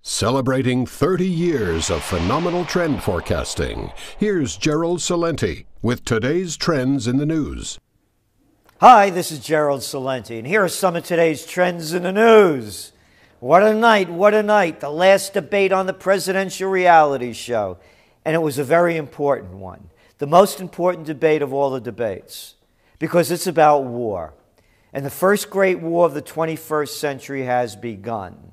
Celebrating 30 years of phenomenal trend forecasting, here's GERALD CELENTE with today's trends in the news. Hi, this is GERALD CELENTE, and here are some of today's trends in the news. What a night, what a night. The last debate on the presidential reality show, and it was a very important one. The most important debate of all the debates, because it's about war. And the first great war of the 21st century has begun.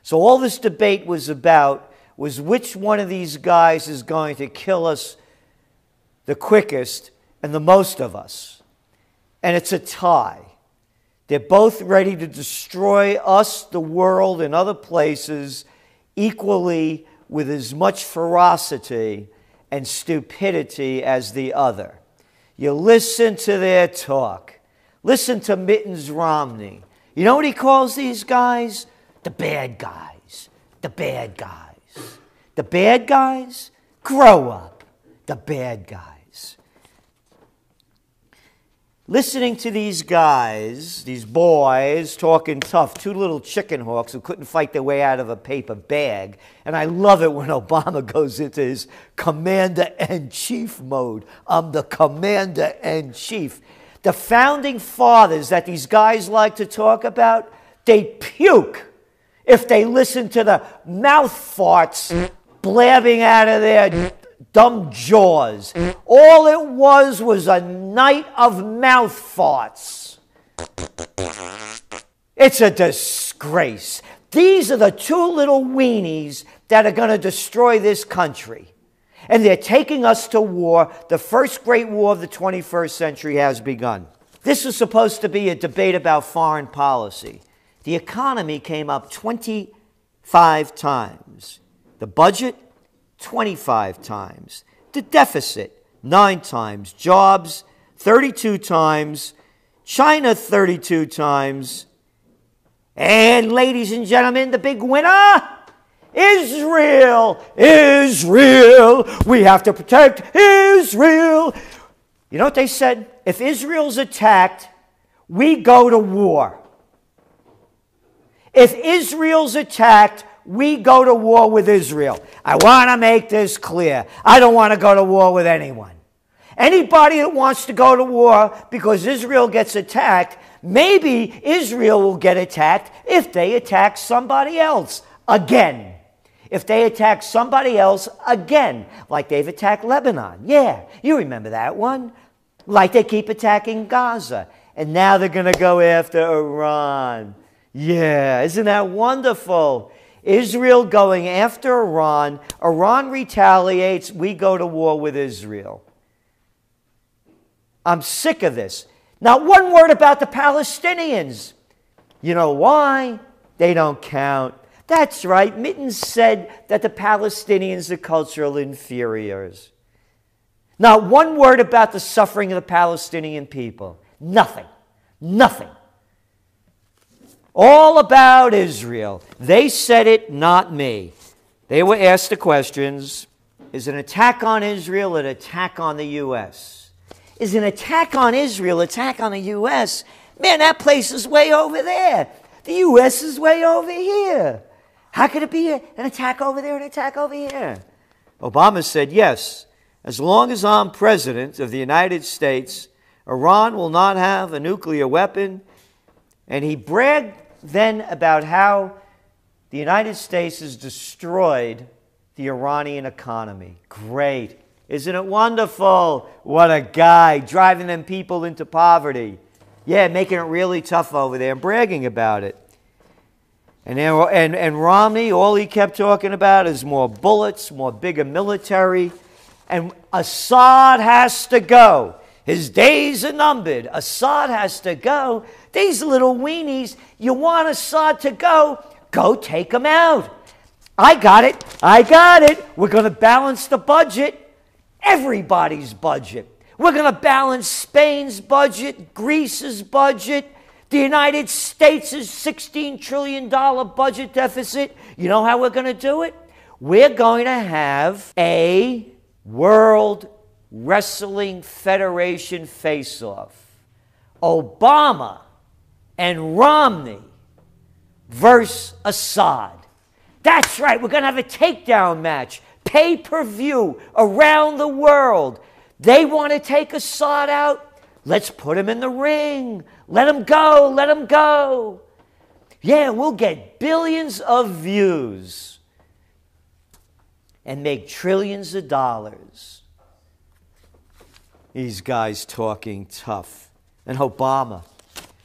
So all this debate was about was which one of these guys is going to kill us the quickest and the most of us. And it's a tie. They're both ready to destroy us, the world, and other places equally with as much ferocity and stupidity as the other. You listen to their talk. Listen to Mitt Romney. You know what he calls these guys? The bad guys. The bad guys. The bad guys? Grow up. The bad guys. Listening to these guys, these boys, talking tough, two little chicken hawks who couldn't fight their way out of a paper bag. And I love it when Obama goes into his commander-in-chief mode. I'm the commander-in-chief. The founding fathers that these guys like to talk about, they puke if they listen to the mouth farts blabbing out of their dumb jaws. All it was a night of mouth farts. It's a disgrace. These are the two little weenies that are going to destroy this country. And they're taking us to war. The first great war of the 21st century has begun. This was supposed to be a debate about foreign policy. The economy came up 25 times. The budget, 25 times. The deficit, 9 times. Jobs, 32 times. China, 32 times. And ladies and gentlemen, the big winner, Israel. Israel. We have to protect Israel. You know what they said? If Israel's attacked, we go to war. If Israel's attacked, we go to war with Israel. I want to make this clear. I don't want to go to war with anyone. Anybody that wants to go to war because Israel gets attacked, maybe Israel will get attacked if they attack somebody else again. If they attack somebody else again, like they've attacked Lebanon. Yeah, you remember that one. Like they keep attacking Gaza. And now they're going to go after Iran. Yeah, isn't that wonderful? Israel going after Iran. Iran retaliates. We go to war with Israel. I'm sick of this. Not one word about the Palestinians. You know why? They don't count. That's right. Mittens said that the Palestinians are cultural inferiors. Not one word about the suffering of the Palestinian people. Nothing. Nothing. All about Israel. They said it, not me. They were asked the questions, is an attack on Israel an attack on the U.S.? Is an attack on Israel attack on the U.S.? Man, that place is way over there. The U.S. is way over here. How could it be an attack over there, an attack over here? Obama said, yes, as long as I'm president of the United States, Iran will not have a nuclear weapon. And he bragged then about how the United States has destroyed the Iranian economy. Great. Isn't it wonderful? What a guy, driving them people into poverty. Yeah, making it really tough over there and bragging about it. And Romney, all he kept talking about is more bullets, more bigger military. And Assad has to go. His days are numbered. Assad has to go. These little weenies, you want Assad to go? Go take him out. I got it. I got it. We're going to balance the budget. Everybody's budget. We're going to balance Spain's budget, Greece's budget, the United States' $16 trillion budget deficit. You know how we're going to do it? We're going to have a World Wrestling Federation face-off. Obama and Romney versus Assad. That's right, we're going to have a takedown match. Pay-per-view around the world. They want to take Assad out? Let's put him in the ring. Let him go. Let him go. Yeah, we'll get billions of views and make trillions of dollars. These guys talking tough. And Obama,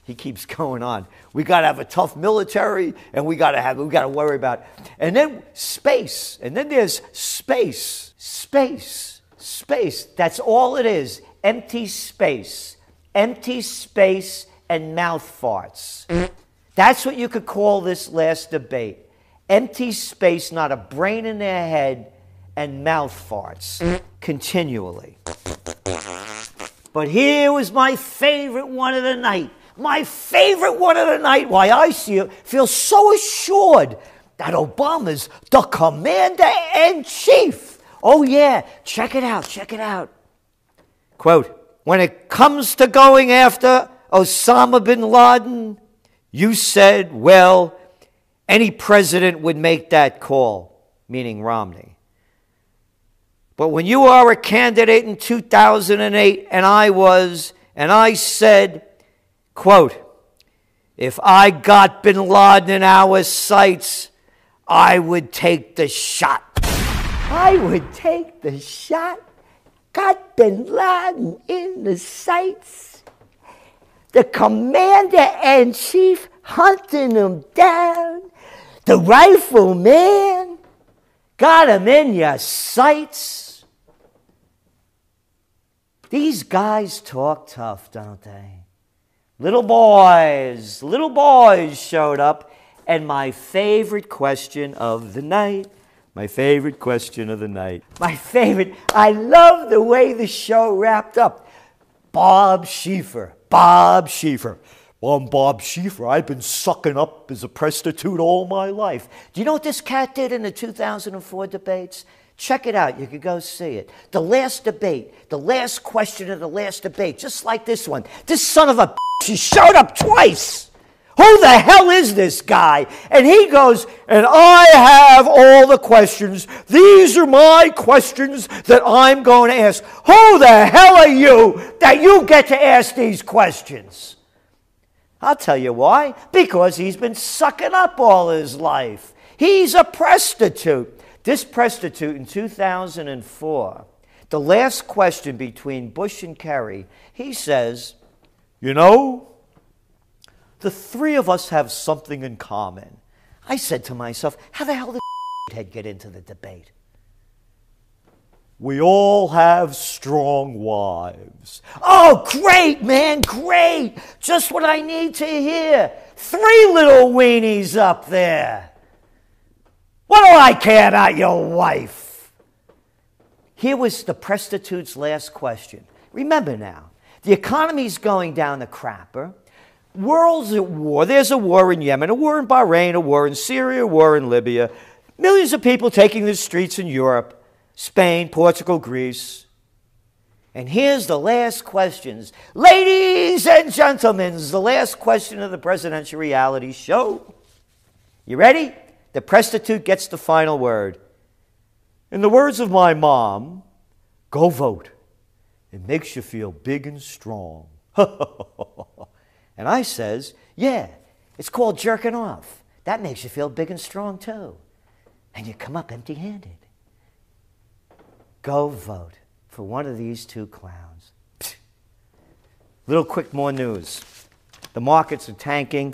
he keeps going on. We got to have a tough military, and we got to worry about. And then space. And then there's space. Space. Space. That's all it is. Empty space. Empty space and mouth farts. That's what you could call this last debate. Empty space, not a brain in their head, and mouth farts continually. But here was my favorite one of the night. My favorite one of the night. Why I feel so assured that Obama's the commander-in-chief. Oh yeah, check it out, check it out. Quote, when it comes to going after Osama bin Laden, you said, well, any president would make that call, meaning Romney. But when you are a candidate in 2008, and I said, quote, if I got bin Laden in our sights, I would take the shot. I would take the shot. Got bin Laden in the sights. The commander-in-chief hunting him down. The rifleman got him in your sights. These guys talk tough, don't they? Little boys showed up. And my favorite question of the night, I love the way the show wrapped up. Bob Schieffer. Well, I'm Bob Schieffer. I've been sucking up as a prostitute all my life. Do you know what this cat did in the 2004 debates? Check it out. You could go see it. The last debate, the last question of the last debate, just like this one. This son of a bitch, he showed up twice. Who the hell is this guy? And he goes, and I have all the questions. These are my questions that I'm going to ask. Who the hell are you that you get to ask these questions? I'll tell you why. Because he's been sucking up all his life. He's a prostitute. This prostitute in 2004, the last question between Bush and Kerry, he says, you know, the three of us have something in common. I said to myself, how the hell did head get into the debate? We all have strong wives. Oh, great, man, great. Just what I need to hear. 3 little weenies up there. What do I care about your wife? Here was the prostitute's last question. Remember now, the economy's going down the crapper. World's at war. There's a war in Yemen, a war in Bahrain, a war in Syria, a war in Libya. Millions of people taking the streets in Europe, Spain, Portugal, Greece. And here's the last questions. Ladies and gentlemen, the last question of the presidential reality show. You ready? The prostitute gets the final word. In the words of my mom, go vote. It makes you feel big and strong. And I says, yeah, it's called jerking off. That makes you feel big and strong too. And you come up empty-handed. Go vote for one of these 2 clowns. Little quick more news. The markets are tanking.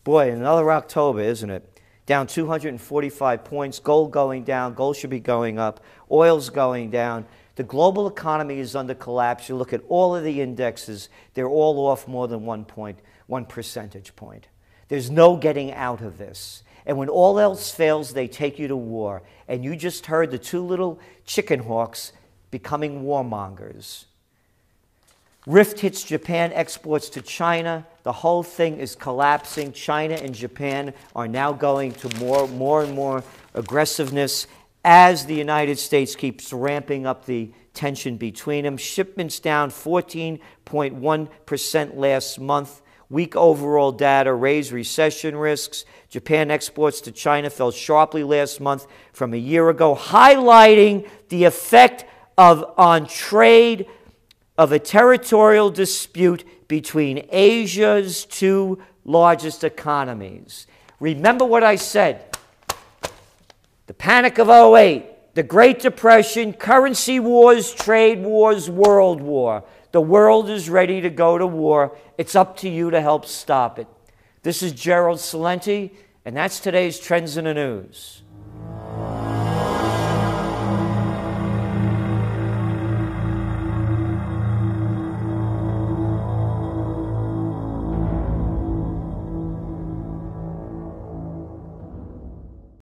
Boy, another October, isn't it? Down 245 points. Gold going down. Gold should be going up. Oil's going down. The global economy is under collapse. You look at all of the indexes, they're all off more than 1 percentage point. There's no getting out of this. And when all else fails, they take you to war. And you just heard the 2 little chicken hawks becoming warmongers. Rift hits Japan exports to China. The whole thing is collapsing. China and Japan are now going to more and more aggressiveness as the United States keeps ramping up the tension between them. Shipments down 14.1% last month. Weak overall data raised recession risks. Japan exports to China fell sharply last month from a year ago, highlighting the effect on trade of a territorial dispute between Asia's two largest economies. Remember what I said. The panic of '08, the Great Depression, currency wars, trade wars, world war. The world is ready to go to war. It's up to you to help stop it. This is Gerald Celente, and that's today's Trends in the News.